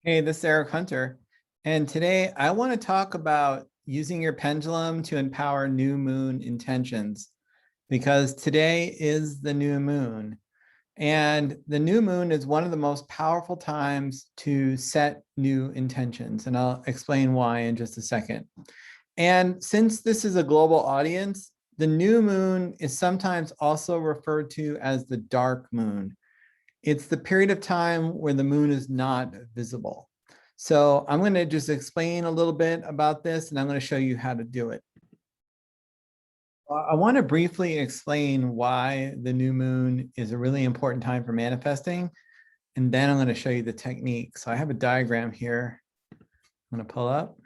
Hey, this is Eric Hunter, and today I want to talk about using your pendulum to empower new moon intentions because today is the new moon. And the new moon is one of the most powerful times to set new intentions, and I'll explain why in just a second. And since this is a global audience, the new moon is sometimes also referred to as the dark moon. It's the period of time where the moon is not visible. So I'm going to just explain a little bit about this, and I'm going to show you how to do it. I want to briefly explain why the new moon is a really important time for manifesting, and then I'm going to show you the technique. So I have a diagram here. I'm going to pull up.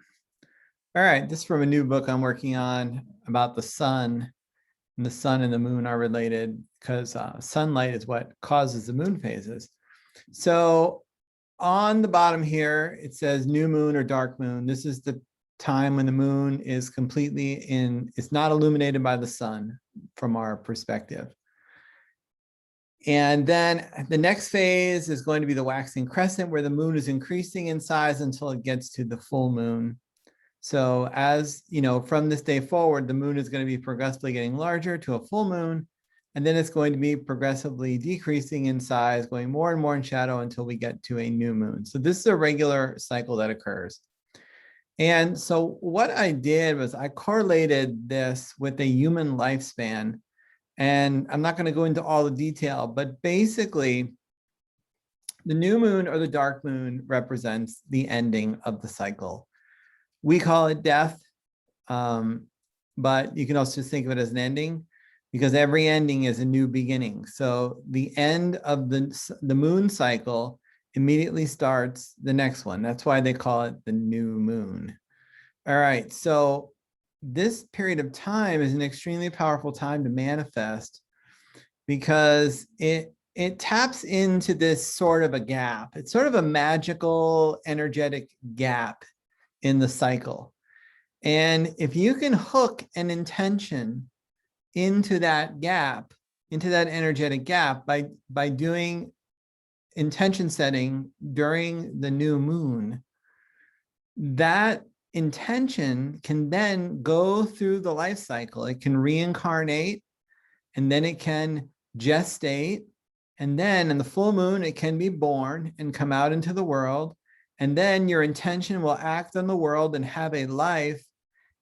All right, this is from a new book I'm working on about the sun. And the sun and the moon are related because sunlight is what causes the moon phases. So on the bottom here, it says new moon or dark moon. This is the time when the moon is completely it's not illuminated by the sun from our perspective. And then the next phase is going to be the waxing crescent, where the moon is increasing in size until it gets to the full moon. So as you know, from this day forward, the moon is going to be progressively getting larger to a full moon. And then it's going to be progressively decreasing in size, going more and more in shadow until we get to a new moon. So this is a regular cycle that occurs. And so what I did was I correlated this with a human lifespan. And I'm not going to go into all the detail, but basically, the new moon or the dark moon represents the ending of the cycle. We call it death, but you can also just think of it as an ending, because every ending is a new beginning. So the end of the moon cycle immediately starts the next one. That's why they call it the new moon. All right, so this period of time is an extremely powerful time to manifest because it taps into this sort of a gap. It's sort of a magical, energetic gap in the cycle. And if you can hook an intention into that gap, into that energetic gap by doing intention setting during the new moon, that intention can then go through the life cycle. It can reincarnate, and then it can gestate, and then in the full moon, it can be born and come out into the world. And then your intention will act on the world and have a life,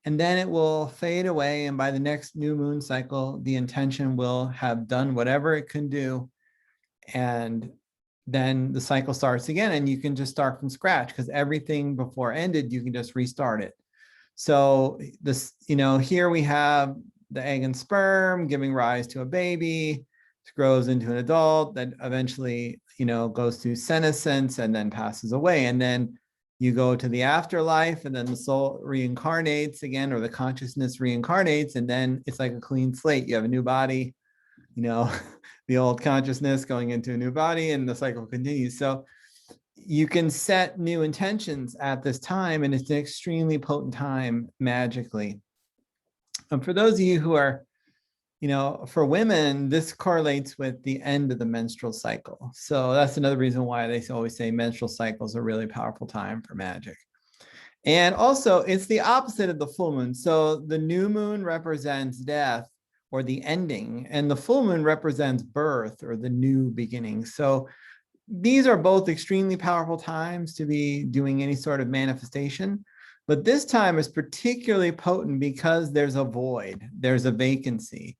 and then it will fade away. And by the next new moon cycle, the intention will have done whatever it can do. And then the cycle starts again, and you can just start from scratch because everything before ended, you can just restart it. So this, here we have the egg and sperm giving rise to a baby. It grows into an adult that eventually, goes through senescence and then passes away. And then you go to the afterlife, and then the soul reincarnates again, or the consciousness reincarnates, and then it's like a clean slate. You have a new body, the old consciousness going into a new body, and the cycle continues. So you can set new intentions at this time, and it's an extremely potent time magically. And for those of you who are, for women, this correlates with the end of the menstrual cycle. So that's another reason why they always say menstrual cycles are a really powerful time for magic. And also, it's the opposite of the full moon. So the new moon represents death or the ending, and the full moon represents birth or the new beginning. So these are both extremely powerful times to be doing any sort of manifestation. But this time is particularly potent because there's a void, there's a vacancy,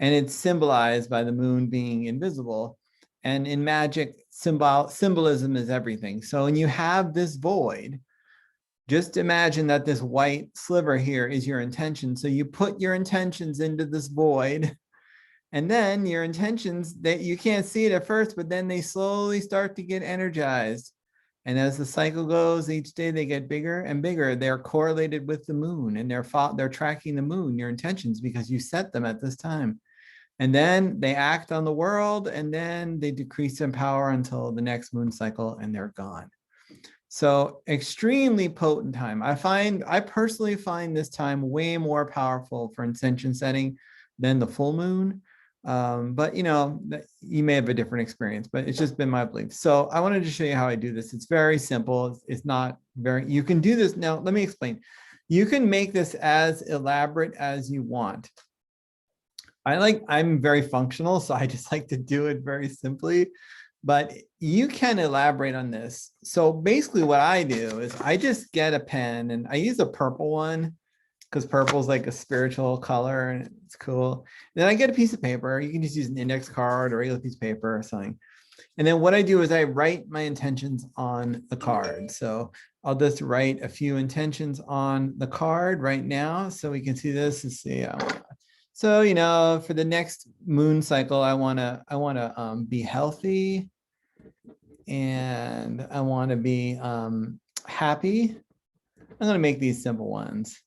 and it's symbolized by the moon being invisible. And in magic, symbolism is everything. So when you have this void, just imagine that this white sliver here is your intention. So you put your intentions into this void, and then your intentions, that you can't see it at first, but then they slowly start to get energized. And as the cycle goes, each day they get bigger and bigger. They're correlated with the moon, and they're tracking the moon, your intentions, because you set them at this time. And then they act on the world, and then they decrease in power until the next moon cycle, and they're gone. So extremely potent time. I personally find this time way more powerful for intention setting than the full moon. But you may have a different experience, but it's just been my belief. So I wanted to show you how I do this. It's very simple. It's not very, you can do this. Now, let me explain. You can make this as elaborate as you want. I'm very functional, so I just like to do it very simply, but you can elaborate on this. So basically what I do is I just get a pen, and I use a purple one because purple is like a spiritual color and it's cool. Then I get a piece of paper. You can just use an index card or a regular piece of paper or something. And then what I do is I write my intentions on the card. So I'll just write a few intentions on the card right now so we can see this and see. So, for the next moon cycle, I want to be healthy, and I want to be happy. I'm going to make these simple ones,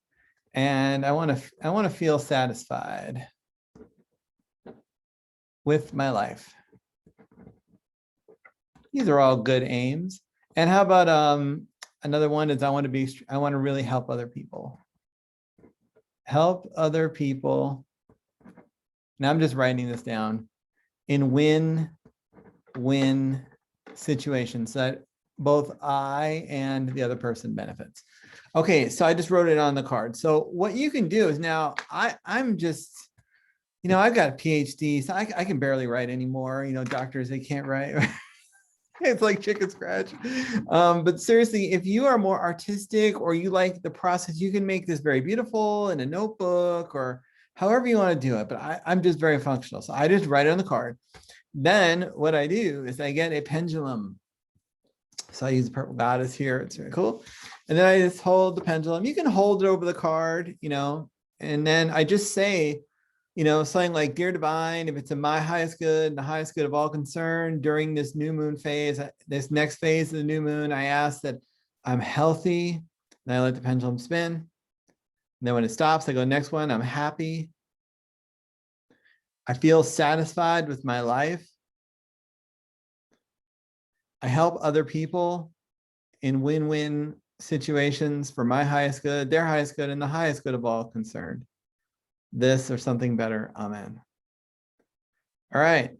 and I want to feel satisfied with my life. These are all good aims. And how about another one is I want to really help other people. Help other people. Now I'm just writing this down in win-win situations that both I and the other person benefits. Okay, so I just wrote it on the card. So what you can do is now I'm just, I've got a PhD, so I can barely write anymore. Doctors, they can't write. It's like chicken scratch. But seriously, if you are more artistic or you like the process, you can make this very beautiful in a notebook or however you want to do it. But I'm just very functional. So I just write it on the card. Then what I do is I get a pendulum. So I use the purple goddess here. It's really cool. And then I just hold the pendulum. You can hold it over the card, and then I just say, something like, "Dear Divine, if it's in my highest good and the highest good of all concerned during this new moon phase, this next phase of the new moon, I ask that I'm healthy." And I let the pendulum spin. And then when it stops, I go, next one, I'm happy. I feel satisfied with my life. I help other people in win-win situations for my highest good, their highest good, and the highest good of all concerned. This or something better. Amen. All right,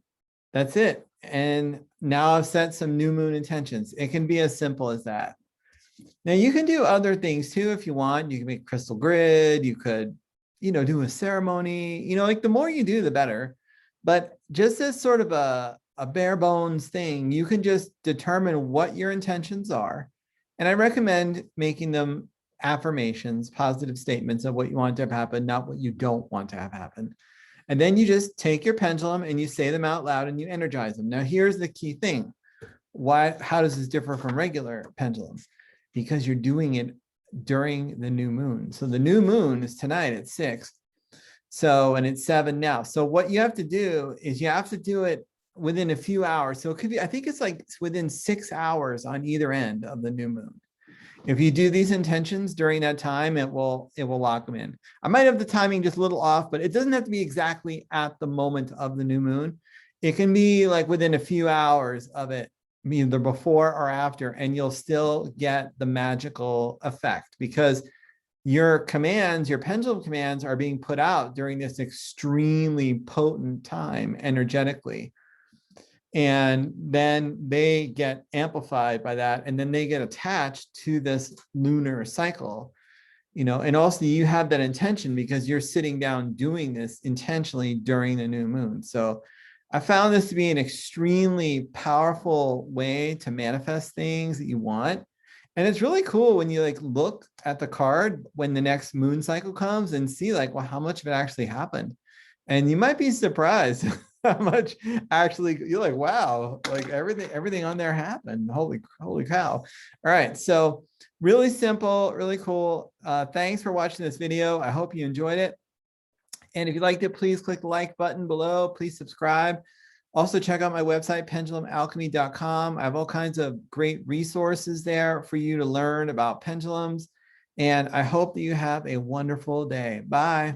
that's it. And now I've set some new moon intentions. It can be as simple as that. Now you can do other things too if you want. You can make a crystal grid. You could, do a ceremony. Like the more you do, the better. But just as sort of a bare bones thing, you can just determine what your intentions are. And I recommend making them affirmations, positive statements of what you want to have happen, not what you don't want to have happen. And then you just take your pendulum and you say them out loud and you energize them. Now, here's the key thing. How does this differ from regular pendulums? Because you're doing it during the new moon. So the new moon is tonight at 6. So, and it's 7 now. So what you have to do is you have to do it within a few hours. So it could be, I think it's like within 6 hours on either end of the new moon. If you do these intentions during that time, it will lock them in. I might have the timing just a little off, but it doesn't have to be exactly at the moment of the new moon. It can be like within a few hours of it, either before or after, and you'll still get the magical effect because your commands, your pendulum commands are being put out during this extremely potent time energetically. And then they get amplified by that, and then they get attached to this lunar cycle, and also you have that intention because you're sitting down doing this intentionally during the new moon. So I found this to be an extremely powerful way to manifest things that you want. And it's really cool when you look at the card when the next moon cycle comes and see well, how much of it actually happened. And you might be surprised how much actually you're like, wow, everything on there happened. Holy cow. All right. So really simple, really cool. Thanks for watching this video. I hope you enjoyed it. And if you liked it, please click the like button below. Please subscribe. Also check out my website, pendulumalchemy.com. I have all kinds of great resources there for you to learn about pendulums. And I hope that you have a wonderful day. Bye.